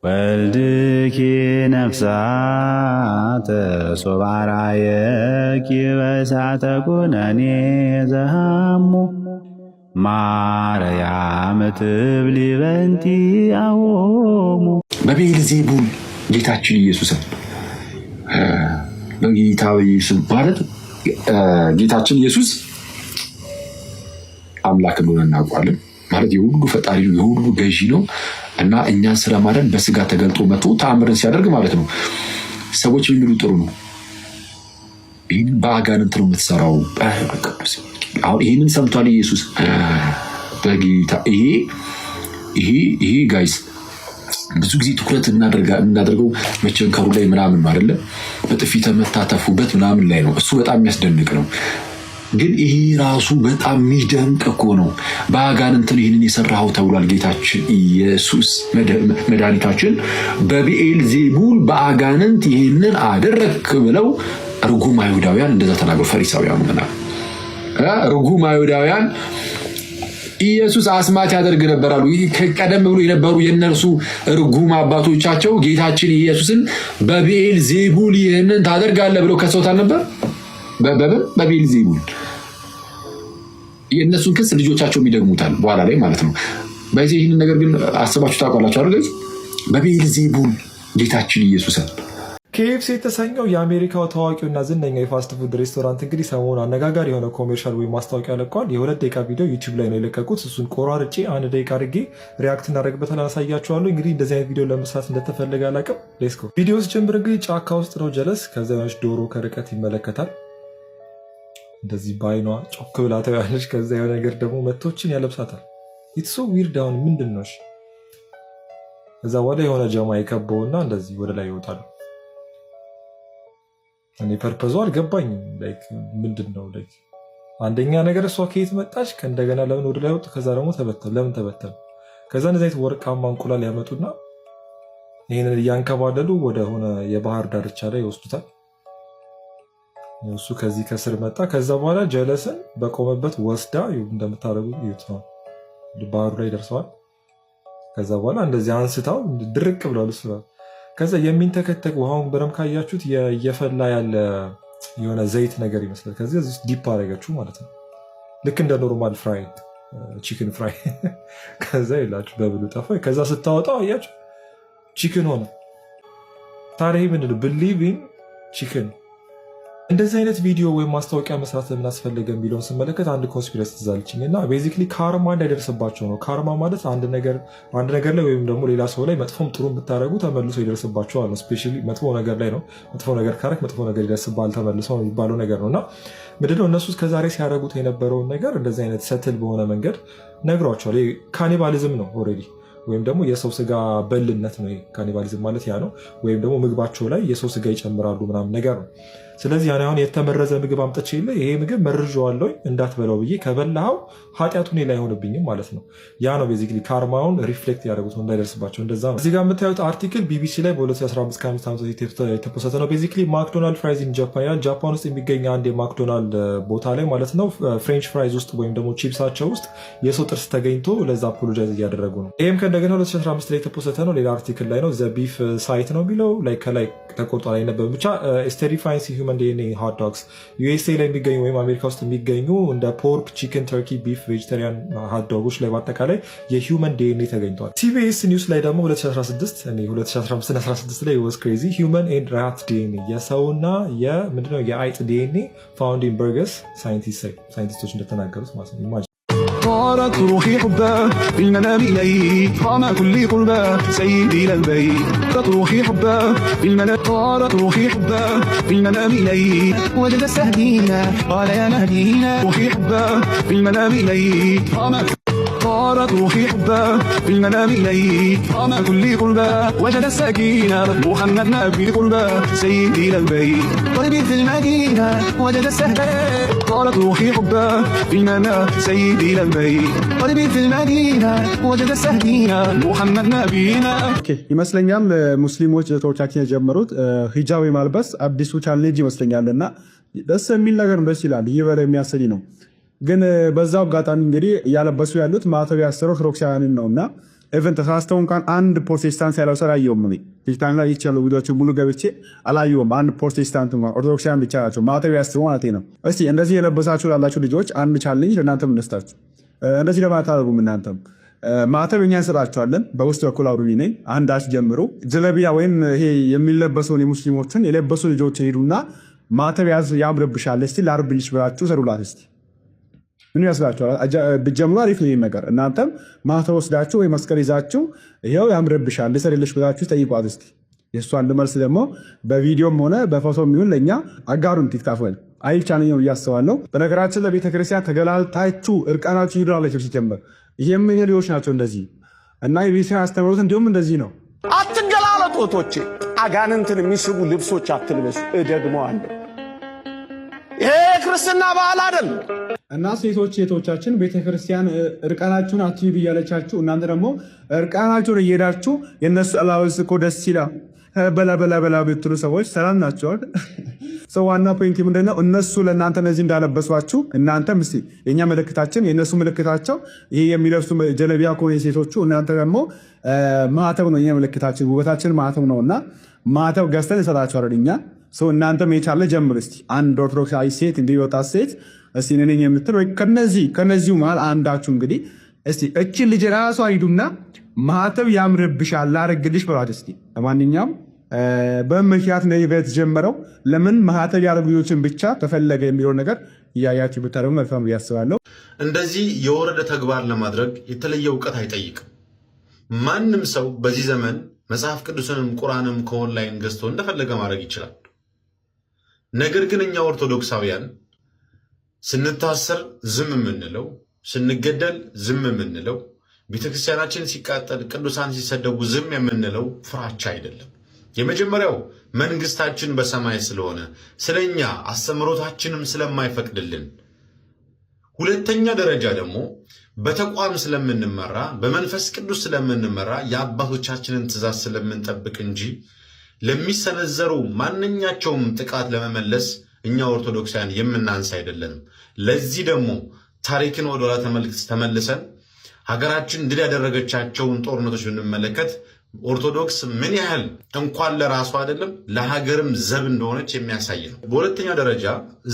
ወልድኪ ነፍሳተ ሶባራየኪ በእሳተ ኩነኔ ዘሃሙ ማርያም ትብሊ በንቲ አዎሙ። በቤልዜቡል ጌታችን ኢየሱስን በጌታ ኢየሱስ ማለት ጌታችን ኢየሱስ አምላክ እንደሆነ እናውቃለን። ማለት የሁሉ ፈጣሪ ነው፣ የሁሉ ገዢ ነው እና እኛን ስለማዳን በስጋ ተገልጦ መጥቶ ተአምርን ሲያደርግ ማለት ነው። ሰዎች የሚሉ ጥሩ ነው፣ ይህንን በአጋንንት ነው የምትሰራው። አሁን ይህንን ሰምቷል ኢየሱስ በጌታ ይሄ ጋይስ ብዙ ጊዜ ትኩረት እናደርገው መቸንከሩ ላይ ምናምን ነው አይደለ? በጥፊ ተመታተፉበት ምናምን ላይ ነው። እሱ በጣም የሚያስደንቅ ነው። ግን ይሄ ራሱ በጣም የሚደንቅ እኮ ነው። በአጋንንትን ይህንን የሰራኸው ተብሏል። ጌታችን ኢየሱስ መድኃኒታችን በብዔልዜቡል በአጋንንት ይህንን አደረግክ ብለው ርጉም አይሁዳውያን እንደዛ ተናገሩ። ፈሪሳውያኑ ምናምን ርጉም አይሁዳውያን ኢየሱስ አስማት ያደርግ ነበር አሉ። ቀደም ብሎ የነበሩ የነርሱ ርጉም አባቶቻቸው ጌታችን ኢየሱስን በብዔልዜቡል ይህንን ታደርጋለህ ብለው ከሰውታል ነበር። በብዔልዜቡል የእነሱን ክስ ልጆቻቸው የሚደግሙታል በኋላ ላይ ማለት ነው። በዚህ ይህንን ነገር ግን አስባችሁ ታውቃላችሁ አይደል? በብዔልዜቡል ጌታችን ኢየሱስን KFC የተሰኘው የአሜሪካው ታዋቂውና ዝነኛው የፋስት ፉድ ሬስቶራንት እንግዲህ ሰሞኑን አነጋጋሪ የሆነ ኮሜርሻል ወይም ማስታወቂያ ለቋል። የ2 ደቂቃ ቪዲዮ ዩቲዩብ ላይ ነው የለቀቁት። እሱን ቆራርጬ 1 ደቂቃ አድርጌ ሪያክት እናደርግበታል፣ አሳያችኋለሁ። እንግዲህ እንደዚህ አይነት ቪዲዮ ለመስራት እንደተፈለገ አላውቅም። ሌትስ ጎ። ቪዲዮ ሲጀምር እንግዲህ ጫካ ውስጥ ነው ጀለስ። ከዛ የሆነች ዶሮ ከርቀት ይመለከታል። እንደዚህ በአይኗ ጮክ ብላ ታያለች። ከዛ የሆነ ነገር ደግሞ መቶችን ያለብሳታል። ኢትስ ሶ ዊርድ። አሁን ምንድን ነው? እዛ ወደ የሆነ ጀማ የከበውና እንደዚህ ወደ ላይ ይወጣሉ። እኔ ፐርፐዙ አልገባኝም። ምንድን ነው? አንደኛ ነገር እሷ ከየት መጣች? ከእንደገና ለምን ወደ ላይ ወጡ? ከዛ ደግሞ ተበተኑ። ለምን ተበተኑ? ከዛ እንደዚህ አይነት ወርቃማ እንቁላል ያመጡና ይህንን እያንከባለሉ ወደ ሆነ የባህር ዳርቻ ላይ ይወስዱታል። እሱ ከዚህ ከስር መጣ። ከዛ በኋላ ጀለስን በቆመበት ወስዳ እንደምታደርጉ ይዩት ነው። ባህሩ ላይ ደርሰዋል። ከዛ በኋላ እንደዚህ አንስታው ድርቅ ብሏል። ከዛ የሚንተከተክ ውሃውን በደምብ ካያችሁት እየፈላ ያለ የሆነ ዘይት ነገር ይመስላል። ከዚህ እዚህ ዲፕ አደረገችው ማለት ነው። ልክ እንደ ኖርማል ፍራይ ቺክን ፍራይ። ከዛ ይላችሁ በብሉ ጠፋ። ከዛ ስታወጣው አያችሁ ቺክን ሆነ። ታዲያ ምንድን ነው? ብሊቭ ኢን ቺክን። እንደዚህ አይነት ቪዲዮ ወይም ማስታወቂያ መስራት ለምን አስፈለገ የሚለውን ስመለከት አንድ ኮንስፒረሲ ትዛልችኝ እና ቤዚክሊ ካርማ እንዳይደርስባቸው ነው። ካርማ ማለት አንድ ነገር ላይ ወይም ደግሞ ሌላ ሰው ላይ መጥፎም ጥሩ ብታደረጉ ተመልሶ ይደርስባቸዋል ነው። ስፔሻሊ መጥፎ ነገር ላይ ነው። መጥፎ ነገር ካረክ መጥፎ ነገር ይደርስባል ተመልሶ የሚባለው ነገር ነው። እና ምንድነው እነሱ እስከዛሬ ሲያደርጉት የነበረውን ነገር እንደዚህ አይነት ሰትል በሆነ መንገድ ነግሯቸዋል። ካኒባሊዝም ነው ኦልሬዲ፣ ወይም ደግሞ የሰው ስጋ በልነት ነው። ካኒባሊዝም ማለት ያ ነው። ወይም ደግሞ ምግባቸው ላይ የሰው ስጋ ይጨምራሉ ምናምን ነገር ነው። ስለዚህ አሁን የተመረዘ ምግብ አምጥቼ የለ ይሄ ምግብ መርዤዋለሁ እንዳትበላው ብዬ ከበላኸው ኃጢአቱ እኔ ላይ አይሆንብኝም ማለት ነው። ያ ነው ቤዚክሊ ካርማውን ሪፍሌክት ያደረጉት ነው እንዳይደርስባቸው። እንደዛ ነው። እዚህ ጋር የምታዩት አርቲክል ቢቢሲ ላይ በ2015 ከ5 ዓመት የተፖሰተ ነው። ቤዚክሊ ማክዶናልድ ፍራይዝ ኢን ጃፓን ይላል። ጃፓን ውስጥ የሚገኝ አንድ የማክዶናልድ ቦታ ላይ ማለት ነው ፍሬንች ፍራይዝ ውስጥ ወይም ደግሞ ቺፕሳቸው ውስጥ የሰው ጥርስ ተገኝቶ ለዛ አፖሎጃይዝ እያደረጉ ነው። ይህም ከእንደገና 2015 ላይ የተፖሰተ ነው። ሌላ አርቲክል ላይ ነው። ዘ ቢፍ ሳይት ነው የሚለው ላይ ከላይ ተቆርጧ ላይ ነበብ ብቻ ስቴሪፋይንግ ሂውመን ዲኤንኤ ሆት ዶግስ ዩኤስኤ ላይ የሚገኙ ወይም አሜሪካ ውስጥ የሚገኙ እንደ ፖርክ፣ ቺክን፣ ተርኪ፣ ቢፍ፣ ቬጅተሪያን ሆት ዶጎች ላይ በአጠቃላይ የሂውመን ዲኤንኤ ተገኝቷል። ሲቢኤስ ኒውስ ላይ ደግሞ 2015 ላይ ወዝ ክሬዚ ሂውመን ኤንድ ራት ዲኤንኤ የሰውና ምንድነው የአይጥ ዲኤንኤ ፋውንድ ኢን በርገስ ሳይንቲስቶች እንደተናገሩት ማለት ነው። طارت روحي حبا في المنام إليك قام كل قربا سيدي إلى البيت طارت روحي حبا في المنام طارت روحي حبا في المنام إليك وجد السهدينا قال يا نهدينا روحي حبا في المنام إليك قام طارت روحي حبا في المنام إليك قام كل قربا وجد السكينة محمد نبي قربا سيدي إلى البيت قلبي في المدينة وجد السهدينا طارت روحي حبا في المنام سيدي إلى البيت قلبي في المدينة وجد السهدينا محمد نبينا ይመስለኛል ሙስሊሞች እህቶቻችን የጀመሩት ሂጃብ ማልበስ አዲሱ ቻሌንጅ ይመስለኛልና ደስ የሚል ነገር ደስ ይላል። ይበለ የሚያሰኝ ነው። ግን በዛው አጋጣሚ እንግዲህ እያለበሱ ያሉት ማተብ ያሰረው ኦርቶዶክሳውያንን ነውና ኢቨን ተሳስተው እንኳን አንድ ፕሮቴስታንት ያለው ሰው አላየሁም። ቲክታክ ላይ ይቻሉ ቪዲዮዎች ሙሉ ገብቼ አላየሁም። አንድ ፕሮቴስታንት ኦርቶዶክሳውያን ብቻ ናቸው ማተብ ያስቡ ማለት ነው። እስቲ እንደዚህ የለበሳችሁ ላላችሁ ልጆች አንድ ቻሌንጅ ለእናንተም እንስጣችሁ። እንደዚህ ለማለት አድርጉም። እናንተም ማተብ እኛ እንሰጣችኋለን። በውስጥ በኩል አውሩ ነኝ አንዳች ጀምሮ ጀለቢያ ወይም ይሄ የሚለበሰውን የሙስሊሞችን የለበሱ ልጆች ሄዱና ማተብ ያምርብሻል እስቲ ላርብልሽ ብላችሁ ሰሩላት። እስቲ ምን ያስላችኋል? ብትጀምሩ አሪፍ ነው ነገር። እናንተም ማተብ ወስዳችሁ ወይ መስቀል ይዛችሁ ይኸው ያምርብሻል ልሰልልሽ ብላችሁ ጠይቋት እስቲ። የእሷን መልስ ደግሞ በቪዲዮም ሆነ በፎቶም ይሁን ለእኛ አጋሩን። ቲክታክ ላይ አይቻለኝ ነው እያስባለሁ። በነገራችን ለቤተክርስቲያን ተገላልታችሁ እርቃናችሁ ይድራለች ሲጀመር። ይሄም ሌሎች ናቸው እንደዚህ እና የቤተክርስቲያን አስተምሮት እንዲሁም እንደዚህ ነው። አትገላለጡ እህቶቼ፣ አጋንንትን የሚስቡ ልብሶች አትልበሱ። እደግመዋለሁ፣ ይሄ ክርስትና ባህል አይደለም። እና ሴቶች ሴቶቻችን ቤተክርስቲያን እርቃናችሁን አትሂዱ እያለቻችሁ እናንተ ደግሞ እርቃናችሁን እየሄዳችሁ የእነሱ አላወዝ እኮ ደስ ይላል በላ ብትሉ ሰዎች ሰላም ናቸዋል። ሰው ዋና ፖይንት ምንድነው? እነሱ ለእናንተ እነዚህ እንዳለበሷችሁ እናንተም እስኪ የእኛ ምልክታችን የእነሱ ምልክታቸው ይሄ የሚለብሱ ጀለቢያ ከሆነ የሴቶቹ እናንተ ደግሞ ማተብ ነው። የኛ ምልክታችን ውበታችን ማተብ ነው እና ማተብ ገዝተን እንሰጣቸዋለን እኛ። እናንተም የቻለ ጀምር እስኪ አንድ ኦርቶዶክሳዊ ሴት እንዲወጣ ሴት እስቲ ነኝ የምትል ወይ ከነዚሁ መሃል አንዳችሁ እንግዲህ እስቲ እቺ ልጅ ራሷ ሂዱና ማተብ ያምርብሻል ላረግልሽ በሏት እስቲ። ለማንኛውም በምክንያት ነው የተጀመረው። ለምን ማተብ ያደረጉ ልጆችን ብቻ ተፈለገ የሚለው ነገር እያያችሁ ብታደርጉ መልካም ያስባለሁ። እንደዚህ የወረደ ተግባር ለማድረግ የተለየ እውቀት አይጠይቅም። ማንም ሰው በዚህ ዘመን መጽሐፍ ቅዱስንም ቁርአንም ከኦንላይን ገዝቶ እንደፈለገ ማድረግ ይችላል። ነገር ግን እኛ ኦርቶዶክሳውያን ስንታሰር ዝም የምንለው፣ ስንገደል ዝም የምንለው፣ ቤተክርስቲያናችን ሲቃጠል፣ ቅዱሳን ሲሰደቡ ዝም የምንለው ፍራቻ አይደለም። የመጀመሪያው መንግስታችን በሰማይ ስለሆነ ስለኛ አስተምሮታችንም ስለማይፈቅድልን፣ ሁለተኛ ደረጃ ደግሞ በተቋም ስለምንመራ በመንፈስ ቅዱስ ስለምንመራ የአባቶቻችንን ትእዛዝ ስለምንጠብቅ እንጂ ለሚሰነዘሩ ማንኛቸውም ጥቃት ለመመለስ እኛ ኦርቶዶክሳውያን የምናንስ አይደለንም። ለዚህ ደግሞ ታሪክን ወደኋላ ተመልሰን ሀገራችን ድል ያደረገቻቸውን ጦርነቶች ብንመለከት ኦርቶዶክስ ምን ያህል እንኳን ለራሱ አይደለም ለሀገርም ዘብ እንደሆነች የሚያሳይ ነው። በሁለተኛ ደረጃ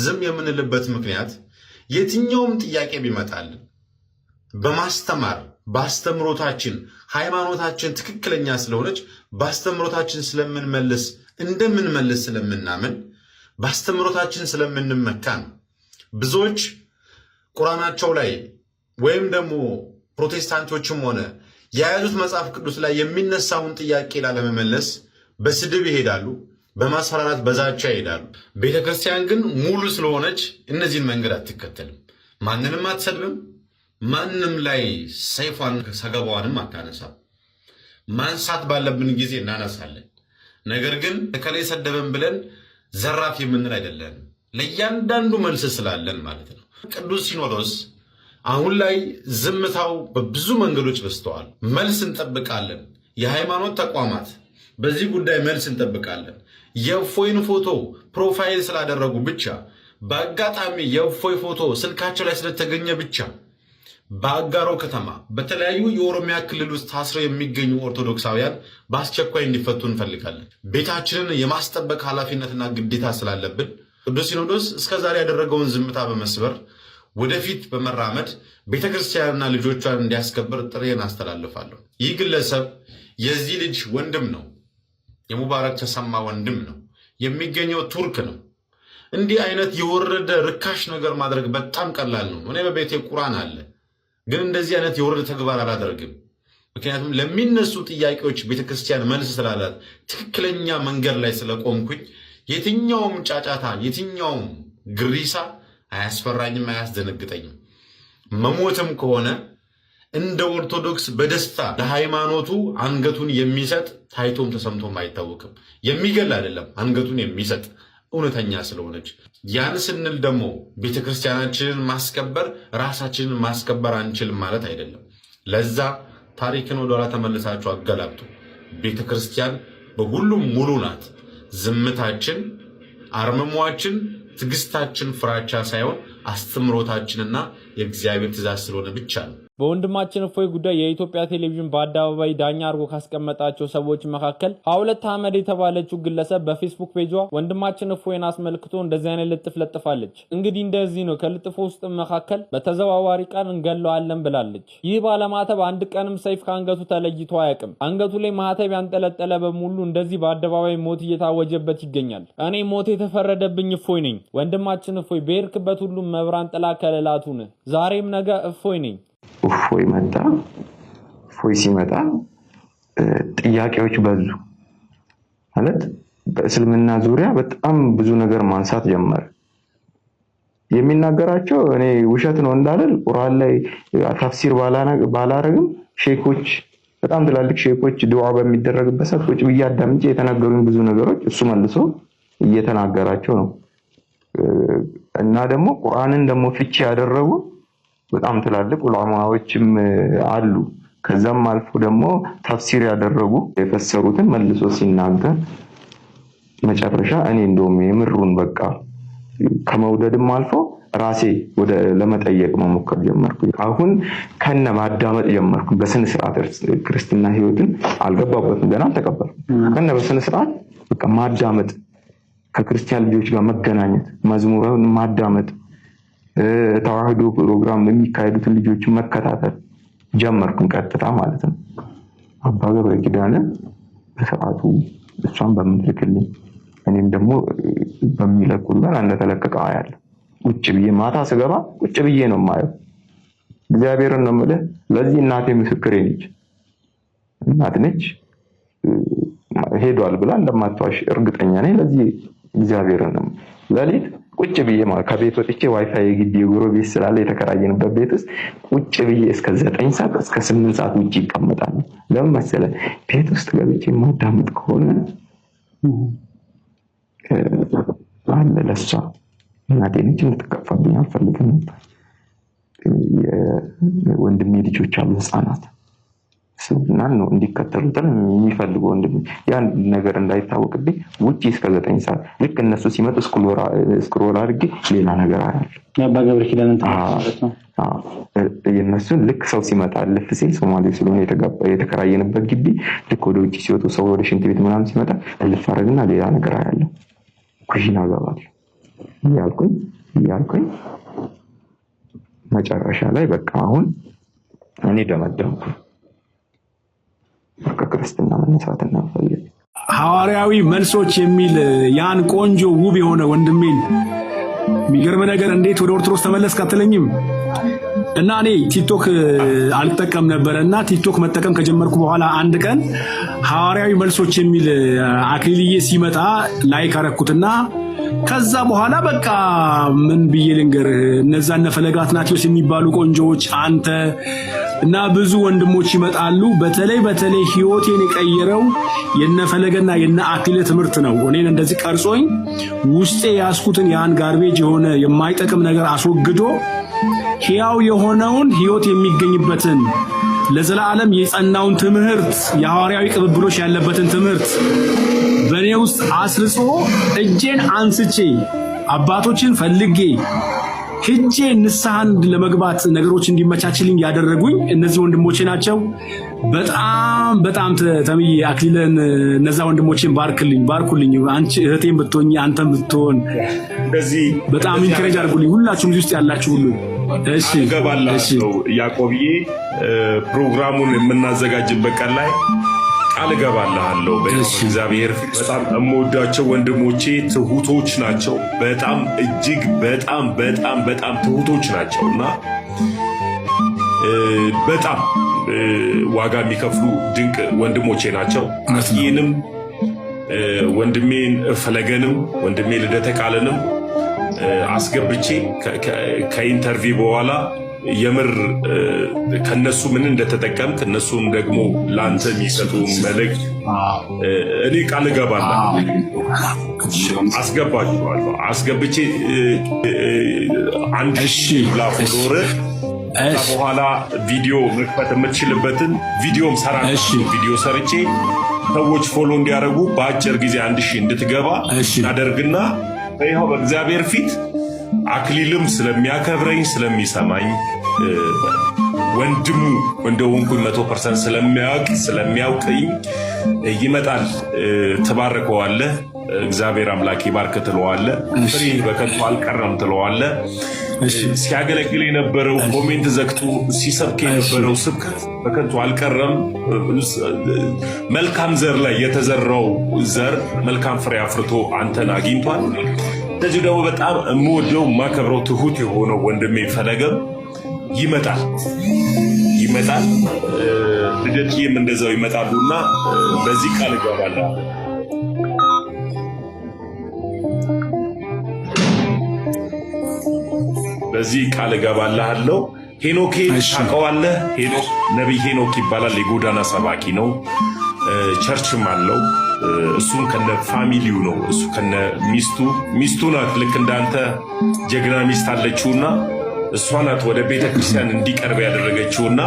ዝም የምንልበት ምክንያት የትኛውም ጥያቄ ቢመጣልን በማስተማር በአስተምሮታችን ሃይማኖታችን ትክክለኛ ስለሆነች በአስተምሮታችን ስለምንመልስ እንደምንመልስ ስለምናምን በአስተምሮታችን ስለምንመካ ነው። ብዙዎች ቁርአናቸው ላይ ወይም ደግሞ ፕሮቴስታንቶችም ሆነ የያዙት መጽሐፍ ቅዱስ ላይ የሚነሳውን ጥያቄ ላለመመለስ በስድብ ይሄዳሉ፣ በማስፈራራት በዛቻ ይሄዳሉ። ቤተክርስቲያን ግን ሙሉ ስለሆነች እነዚህን መንገድ አትከተልም። ማንንም አትሰድብም። ማንም ላይ ሰይፏን ሰገባዋንም አታነሳም። ማንሳት ባለብን ጊዜ እናነሳለን። ነገር ግን ከላይ ሰደበን ብለን ዘራፍ የምንል አይደለም። ለእያንዳንዱ መልስ ስላለን ማለት ነው። ቅዱስ ሲኖዶስ አሁን ላይ ዝምታው በብዙ መንገዶች በዝተዋል። መልስ እንጠብቃለን። የሃይማኖት ተቋማት በዚህ ጉዳይ መልስ እንጠብቃለን። የእፎይን ፎቶ ፕሮፋይል ስላደረጉ ብቻ፣ በአጋጣሚ የእፎይ ፎቶ ስልካቸው ላይ ስለተገኘ ብቻ በአጋሮ ከተማ በተለያዩ የኦሮሚያ ክልል ውስጥ ታስረው የሚገኙ ኦርቶዶክሳውያን በአስቸኳይ እንዲፈቱ እንፈልጋለን። ቤታችንን የማስጠበቅ ኃላፊነትና ግዴታ ስላለብን ቅዱስ ሲኖዶስ እስከዛሬ ያደረገውን ዝምታ በመስበር ወደፊት በመራመድ ቤተክርስቲያንና ልጆቿን እንዲያስከብር ጥሬን አስተላልፋለሁ። ይህ ግለሰብ የዚህ ልጅ ወንድም ነው። የሙባረክ ተሰማ ወንድም ነው። የሚገኘው ቱርክ ነው። እንዲህ አይነት የወረደ ርካሽ ነገር ማድረግ በጣም ቀላል ነው። እኔ በቤቴ ቁርአን አለ፣ ግን እንደዚህ አይነት የወረደ ተግባር አላደርግም። ምክንያቱም ለሚነሱ ጥያቄዎች ቤተክርስቲያን መልስ ስላላት ትክክለኛ መንገድ ላይ ስለቆምኩኝ የትኛውም ጫጫታ የትኛውም ግሪሳ አያስፈራኝም፣ አያስደነግጠኝም። መሞትም ከሆነ እንደ ኦርቶዶክስ በደስታ ለሃይማኖቱ አንገቱን የሚሰጥ ታይቶም ተሰምቶም አይታወቅም። የሚገል አይደለም፣ አንገቱን የሚሰጥ እውነተኛ ስለሆነች። ያን ስንል ደግሞ ቤተክርስቲያናችንን ማስከበር ራሳችንን ማስከበር አንችልም ማለት አይደለም። ለዛ ታሪክን ወደኋላ ተመልሳችሁ አገላብጡ። ቤተክርስቲያን በሁሉም ሙሉ ናት። ዝምታችን፣ አርምሟችን፣ ትዕግስታችን ፍራቻ ሳይሆን አስተምሮታችንና የእግዚአብሔር ትእዛዝ ስለሆነ ብቻ ነው። በወንድማችን እፎይ ጉዳይ የኢትዮጵያ ቴሌቪዥን በአደባባይ ዳኛ አድርጎ ካስቀመጣቸው ሰዎች መካከል ሀውለት አህመድ የተባለችው ግለሰብ በፌስቡክ ፔጇ ወንድማችን እፎይን አስመልክቶ እንደዚህ አይነት ልጥፍ ለጥፋለች። እንግዲህ እንደዚህ ነው። ከልጥፎ ውስጥ መካከል በተዘዋዋሪ ቃል እንገለዋለን ብላለች። ይህ ባለማተብ አንድ ቀንም ሰይፍ ከአንገቱ ተለይቶ አያውቅም። አንገቱ ላይ ማህተብ ያንጠለጠለ በሙሉ እንደዚህ በአደባባይ ሞት እየታወጀበት ይገኛል። እኔ ሞት የተፈረደብኝ እፎይ ነኝ። ወንድማችን እፎይ በሄድክበት ሁሉም መብራን ጥላ ከለላቱን ዛሬም ነገ እፎይ ነኝ። እፎይ መጣ። እፎይ ሲመጣ ጥያቄዎች በዙ ማለት በእስልምና ዙሪያ በጣም ብዙ ነገር ማንሳት ጀመረ። የሚናገራቸው እኔ ውሸት ነው እንዳልል ቁርአን ላይ ተፍሲር ባላረግም ሼኮች በጣም ትላልቅ ሼኮች ዱዓ በሚደረግበት ሰዓት ቁጭ ብዬ አዳምጬ የተናገሩኝ ብዙ ነገሮች እሱ መልሶ እየተናገራቸው ነው። እና ደግሞ ቁርአንን ደግሞ ፍቺ ያደረጉ በጣም ትላልቅ ዑለማዎችም አሉ። ከዛም አልፎ ደግሞ ተፍሲር ያደረጉ የፈሰሩትን መልሶ ሲናገር መጨረሻ እኔ እንደውም የምሩን በቃ ከመውደድም አልፎ ራሴ ወደ ለመጠየቅ መሞከር ጀመርኩ። አሁን ከነ ማዳመጥ ጀመርኩ። በስነ ስርዓት ክርስትና ህይወትን አልገባበትም፣ ገና አልተቀበልኩም። ከነ በስነ ስርዓት በቃ ማዳመጥ፣ ከክርስቲያን ልጆች ጋር መገናኘት፣ መዝሙርን ማዳመጥ፣ ተዋህዶ ፕሮግራም የሚካሄዱትን ልጆች መከታተል ጀመርኩ። ቀጥታ ማለት ነው። አባ ገብረ ኪዳነ በሰዓቱ እሷን በምትልክልኝ እኔም ደግሞ በሚለቁልን እንደተለቀቀ አያለሁ። ቁጭ ብዬ ማታ ስገባ ቁጭ ብዬ ነው የማየው። እግዚአብሔርን ነው የምልህ። ለዚህ እናቴ ምስክሬ ነች። እናት ነች። ሄዷል ብላ እንደማትዋሽ እርግጠኛ ነኝ። ለዚህ እግዚአብሔርን ነው ለሊት ቁጭ ብዬ ማለት ከቤት ወጥቼ ዋይፋይ ግቢ ጎረቤት ስላለ የተከራየንበት ቤት ውስጥ ቁጭ ብዬ እስከ 9 ሰዓት እስከ 8 ሰዓት ውጪ ይቀመጣል። ለምን መሰለህ? ቤት ውስጥ ገብቼ ማዳመጥ ከሆነ አለ ለሷ እናቴ ነች እንድትከፋብኝ አልፈልግም ነበር። ወንድሜ ልጆች አሉ ህፃናት ስናን ነው እንዲከተሉትን የሚፈልጉ ወንድሜ ያን ነገር እንዳይታወቅብኝ ውጪ እስከ 9 ሰዓት ልክ እነሱ ሲመጡ ስክሮል አድርጌ ሌላ ነገር አያለሁ። አባ ገብረ ኪዳን ማለት ነው። የእነሱን ልክ ሰው ሲመጣ ልፍ ሲል ሶማሌ ስለሆነ የተከራየንበት ግቢ ልክ ወደ ውጪ ሲወጡ ሰው ወደ ሽንት ቤት ምናምን ሲመጣ ልፍ አደረግና ሌላ ነገር አያለሁ። ኩሽና ገባለሁ እያልኩኝ መጨረሻ ላይ በቃ አሁን እኔ ደመደምኩ። ክርስትና መነሳትና ፈልግ ሐዋርያዊ መልሶች የሚል ያን ቆንጆ ውብ የሆነ ወንድሜን የሚገርም ነገር እንዴት ወደ ኦርቶዶክስ ተመለስክ አትለኝም? እና እኔ ቲክቶክ አልጠቀም ነበርና ቲክቶክ መጠቀም ከጀመርኩ በኋላ አንድ ቀን ሐዋርያዊ መልሶች የሚል አክሊልዬ ሲመጣ ላይክ አረኩትና ከዛ በኋላ በቃ ምን ብዬ ልንገርህ፣ እነዛ እነ ፈለገ አትናቴዎስ የሚባሉ ቆንጆዎች አንተ እና ብዙ ወንድሞች ይመጣሉ። በተለይ ህይወቴን የቀየረው የነ ፈለገና የነ አክሊል ትምህርት ነው። እኔን እንደዚህ ቀርጾኝ ውስጤ ያስኩትን ያን ጋርቤጅ የሆነ የማይጠቅም ነገር አስወግዶ ሕያው የሆነውን ሕይወት የሚገኝበትን ለዘላለም የጸናውን ትምህርት የሐዋርያዊ ቅብብሎች ያለበትን ትምህርት በእኔ ውስጥ አስርጾ እጄን አንስቼ አባቶችን ፈልጌ ሄጄ ንስሐን ለመግባት ነገሮች እንዲመቻችልኝ ያደረጉኝ እነዚህ ወንድሞቼ ናቸው። በጣም ተምዬ አክሊልን እነዛ ወንድሞቼን ባርኩልኝ። አንቺ እህቴን ብትሆኝ አንተም ብትሆን እንደዚህ በጣም ኢንከሬጅ አድርጉልኝ። ሁላችሁም እዚህ ውስጥ ያላችሁ ሁሉ እሺ ገባላችሁ። ያዕቆብዬ ፕሮግራሙን የምናዘጋጅበት ቀን ላይ ቃል ገባልሃለሁ በእግዚአብሔር ፊት። በጣም የምወዳቸው ወንድሞቼ ትሁቶች ናቸው። በጣም እጅግ በጣም ትሁቶች ናቸውና በጣም ዋጋ የሚከፍሉ ድንቅ ወንድሞቼ ናቸው። ይህንም ወንድሜን ፈለገንም ወንድሜ ልደተ ቃልንም አስገብቼ ከኢንተርቪው በኋላ የምር ከነሱ ምን እንደተጠቀምክ እነሱም ደግሞ ላንተ የሚሰጡ መልእክት እኔ ቃል እገባለሁ አስገባችኋለሁ። አስገብቼ 1000 ላፎሎር በኋላ ቪዲዮ መክፈት የምትችልበትን ቪዲዮም ቪዲዮ ሰርቼ ሰዎች ፎሎ እንዲያደርጉ በአጭር ጊዜ 1000 እንድትገባ አደርግና ይኸው በእግዚአብሔር ፊት አክሊልም ስለሚያከብረኝ ስለሚሰማኝ ወንድሙ እንደሆንኩኝ 100% ስለሚያውቅኝ ይመጣል። ትባርከዋለህ። እግዚአብሔር አምላክ ይባርክ ትለዋለህ። ፍሬ በከንቱ አልቀረም ትለዋለህ። ሲያገለግል የነበረው ኮሜንት ዘግቶ ሲሰብክ የነበረው ስብከት በከንቱ አልቀረም። መልካም ዘር ላይ የተዘራው ዘር መልካም ፍሬ አፍርቶ አንተን አግኝቷል። እንደዚሁ ደግሞ በጣም የምወደው የማከብረው ትሁት የሆነው ወንድሜ ፈለገም ይመጣል። ልደትዬም እንደዛው ይመጣሉና በዚህ ቃል እገባለሁ። በዚህ ቃል እገባለሁ። ሄኖኬ ታውቀዋለህ? ነቢይ ሄኖክ ይባላል። የጎዳና ሰባኪ ነው። ቸርችም አለው። እሱም ከነ ፋሚሊው ነው። እሱ ከነ ሚስቱ ናት። ልክ እንዳንተ ጀግና ሚስት አለችውና እሷ ናት ወደ ቤተ ክርስቲያን እንዲቀርብ ያደረገችውና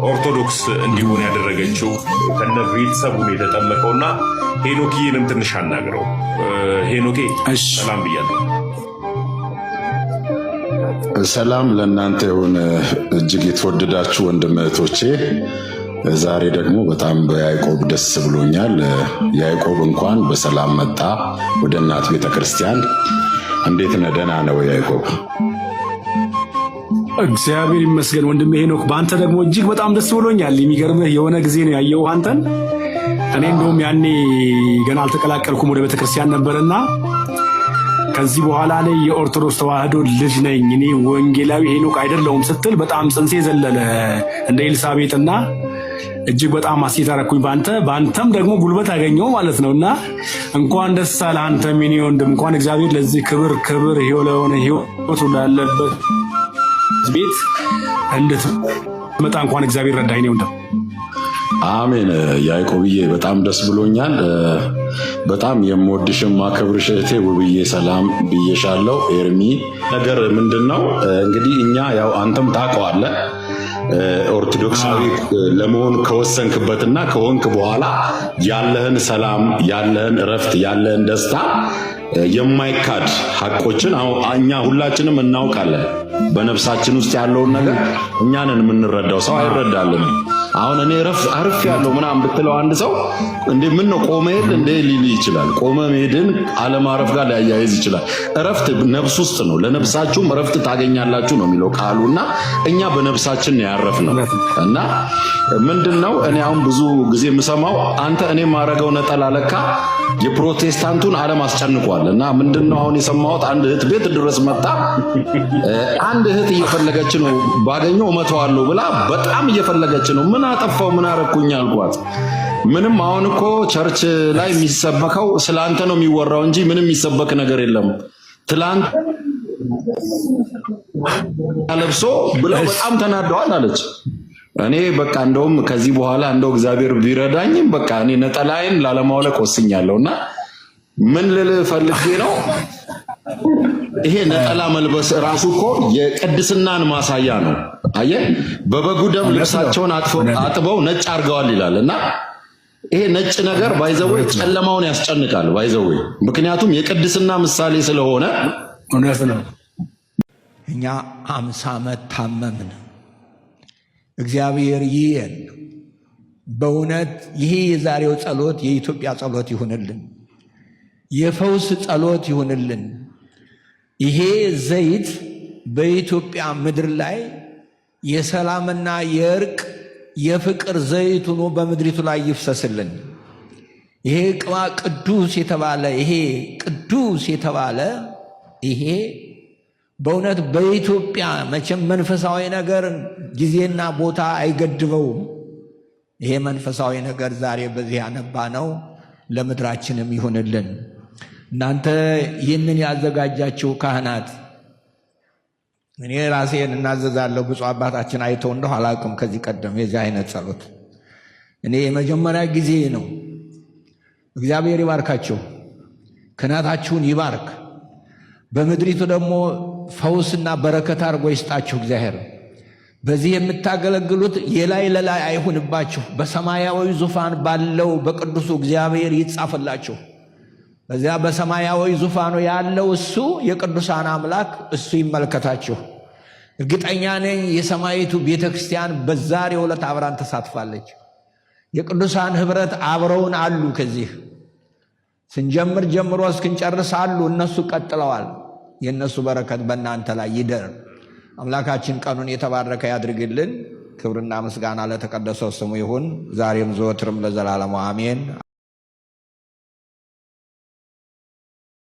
ኦርቶዶክስ እንዲሆን ያደረገችው። ከነ ቤተሰቡን የተጠመቀውና ሄኖክዬንም ትንሽ አናግረው። ሄኖኬ ሰላም ብያለሁ። ሰላም ለእናንተ ይሁን። እጅግ የተወደዳችሁ ወንድም እህቶቼ፣ ዛሬ ደግሞ በጣም በያዕቆብ ደስ ብሎኛል። ያዕቆብ እንኳን በሰላም መጣ ወደ እናት ቤተ ክርስቲያን። እንዴት ነህ? ደህና ነው ያዕቆብ? እግዚአብሔር ይመስገን ወንድሜ ሄኖክ፣ በአንተ ደግሞ እጅግ በጣም ደስ ብሎኛል። የሚገርምህ የሆነ ጊዜ ነው ያየው አንተን። እኔ እንደውም ያኔ ገና አልተቀላቀልኩም ወደ ቤተክርስቲያን ነበርና ከዚህ በኋላ ላይ የኦርቶዶክስ ተዋህዶ ልጅ ነኝ እኔ ወንጌላዊ ሄኖክ አይደለሁም ስትል በጣም ጽንሴ ዘለለ እንደ ኤልሳቤጥና እጅግ በጣም ሐሴት አደረኩኝ በአንተም ደግሞ ጉልበት አገኘው ማለት ነውና እንኳን ደስ አለህ አንተ ምን ወንድም። እንኳን እግዚአብሔር ለዚህ ክብር የሆነ ህይወት ላለበት ቤት እንድትመጣ እንኳን እግዚአብሔር ረዳኝ ነው ወንድም። አሜን። ያዕቆብዬ በጣም ደስ ብሎኛል። በጣም የምወድሽም ማከብርሽ እህቴ ውብዬ ሰላም ብዬሻለሁ። ኤርሚ ነገር ምንድነው እንግዲህ እኛ ያው አንተም ታውቀዋለህ ኦርቶዶክሳዊ ለመሆን ከወሰንክበትና ከሆንክ በኋላ ያለህን ሰላም፣ ያለህን እረፍት፣ ያለህን ደስታ የማይካድ ሐቆችን እኛ ሁላችንም እናውቃለን። በነፍሳችን ውስጥ ያለውን ነገር እኛንን የምንረዳው፣ ሰው አይረዳልም። አሁን እኔ አርፍ ያለው ምናምን ብትለው አንድ ሰው እንዴ ምን ነው ቆመ ሄድ እንዴ ሊል ይችላል። ቆመ መሄድን አለማረፍ ጋር ሊያያይዝ ይችላል። እረፍት ነፍስ ውስጥ ነው። ለነፍሳችሁም እረፍት ታገኛላችሁ ነው የሚለው ቃሉና እኛ በነፍሳችን ነው ያረፍነው። እና ምንድነው እኔ አሁን ብዙ ጊዜ የምሰማው አንተ እኔ ማረገው ነጠላ ለካ የፕሮቴስታንቱን ዓለም አስጨንቋል። እና ምንድነው አሁን የሰማሁት አንድ እህት ቤት ድረስ መጣ። አንድ እህት እየፈለገች ነው ባገኘው እመተዋለሁ ብላ በጣም እየፈለገች ነው። ምን አጠፋው ምን አረኩኝ አልኳት። ምንም አሁን እኮ ቸርች ላይ የሚሰበከው ስላንተ ነው የሚወራው እንጂ ምንም የሚሰበክ ነገር የለም። ትላንት ለብሶ ብለው በጣም ተናደዋል አለች። እኔ በቃ እንደውም ከዚህ በኋላ እንደው እግዚአብሔር ቢረዳኝም በቃ እኔ ነጠላዬን ላለማውለቅ ወስኛለሁና ምን ልል ፈልጌ ነው፣ ይሄ ነጠላ መልበስ ራሱ እኮ የቅድስናን ማሳያ ነው። አየህ፣ በበጉ ደም ልብሳቸውን አጥበው ነጭ አድርገዋል ይላልና ይሄ ነጭ ነገር ባይዘወይ ጨለማውን ያስጨንቃል ባይዘወይ፣ ምክንያቱም የቅድስና ምሳሌ ስለሆነ። እውነት ነው። እኛ 50 ዓመት ታመምን። እግዚአብሔር ይየን። በእውነት ይሄ የዛሬው ጸሎት የኢትዮጵያ ጸሎት ይሁንልን፣ የፈውስ ጸሎት ይሁንልን። ይሄ ዘይት በኢትዮጵያ ምድር ላይ የሰላምና የእርቅ የፍቅር ዘይት ሆኖ በምድሪቱ ላይ ይፍሰስልን። ይሄ ቅዱስ የተባለ ይሄ በእውነት በኢትዮጵያ መቼም መንፈሳዊ ነገር ጊዜና ቦታ አይገድበውም። ይሄ መንፈሳዊ ነገር ዛሬ በዚህ ያነባ ነው ለምድራችንም ይሁንልን። እናንተ ይህንን ያዘጋጃችሁ ካህናት፣ እኔ ራሴን እናዘዛለሁ። ብፁዕ አባታችን አይተው እንደው አላውቅም ከዚህ ቀደም የዚህ አይነት ጸሎት እኔ የመጀመሪያ ጊዜ ነው። እግዚአብሔር ይባርካችሁ፣ ክህነታችሁን ይባርክ፣ በምድሪቱ ደግሞ ፈውስና በረከት አድርጎ ይስጣችሁ እግዚአብሔር። በዚህ የምታገለግሉት የላይ ለላይ አይሁንባችሁ፣ በሰማያዊ ዙፋን ባለው በቅዱሱ እግዚአብሔር ይጻፍላችሁ። በዚያ በሰማያዊ ዙፋኑ ያለው እሱ የቅዱሳን አምላክ እሱ ይመልከታችሁ። እርግጠኛ ነኝ የሰማይቱ ቤተክርስቲያን በዛሬው ዕለት አብራን ተሳትፋለች። የቅዱሳን ህብረት አብረውን አሉ። ከዚህ ስንጀምር ጀምሮ እስክንጨርስ አሉ። እነሱ ቀጥለዋል። የእነሱ በረከት በእናንተ ላይ ይደር። አምላካችን ቀኑን የተባረከ ያድርግልን። ክብርና ምስጋና ለተቀደሰው ስሙ ይሁን ዛሬም ዘወትርም ለዘላለሙ አሜን።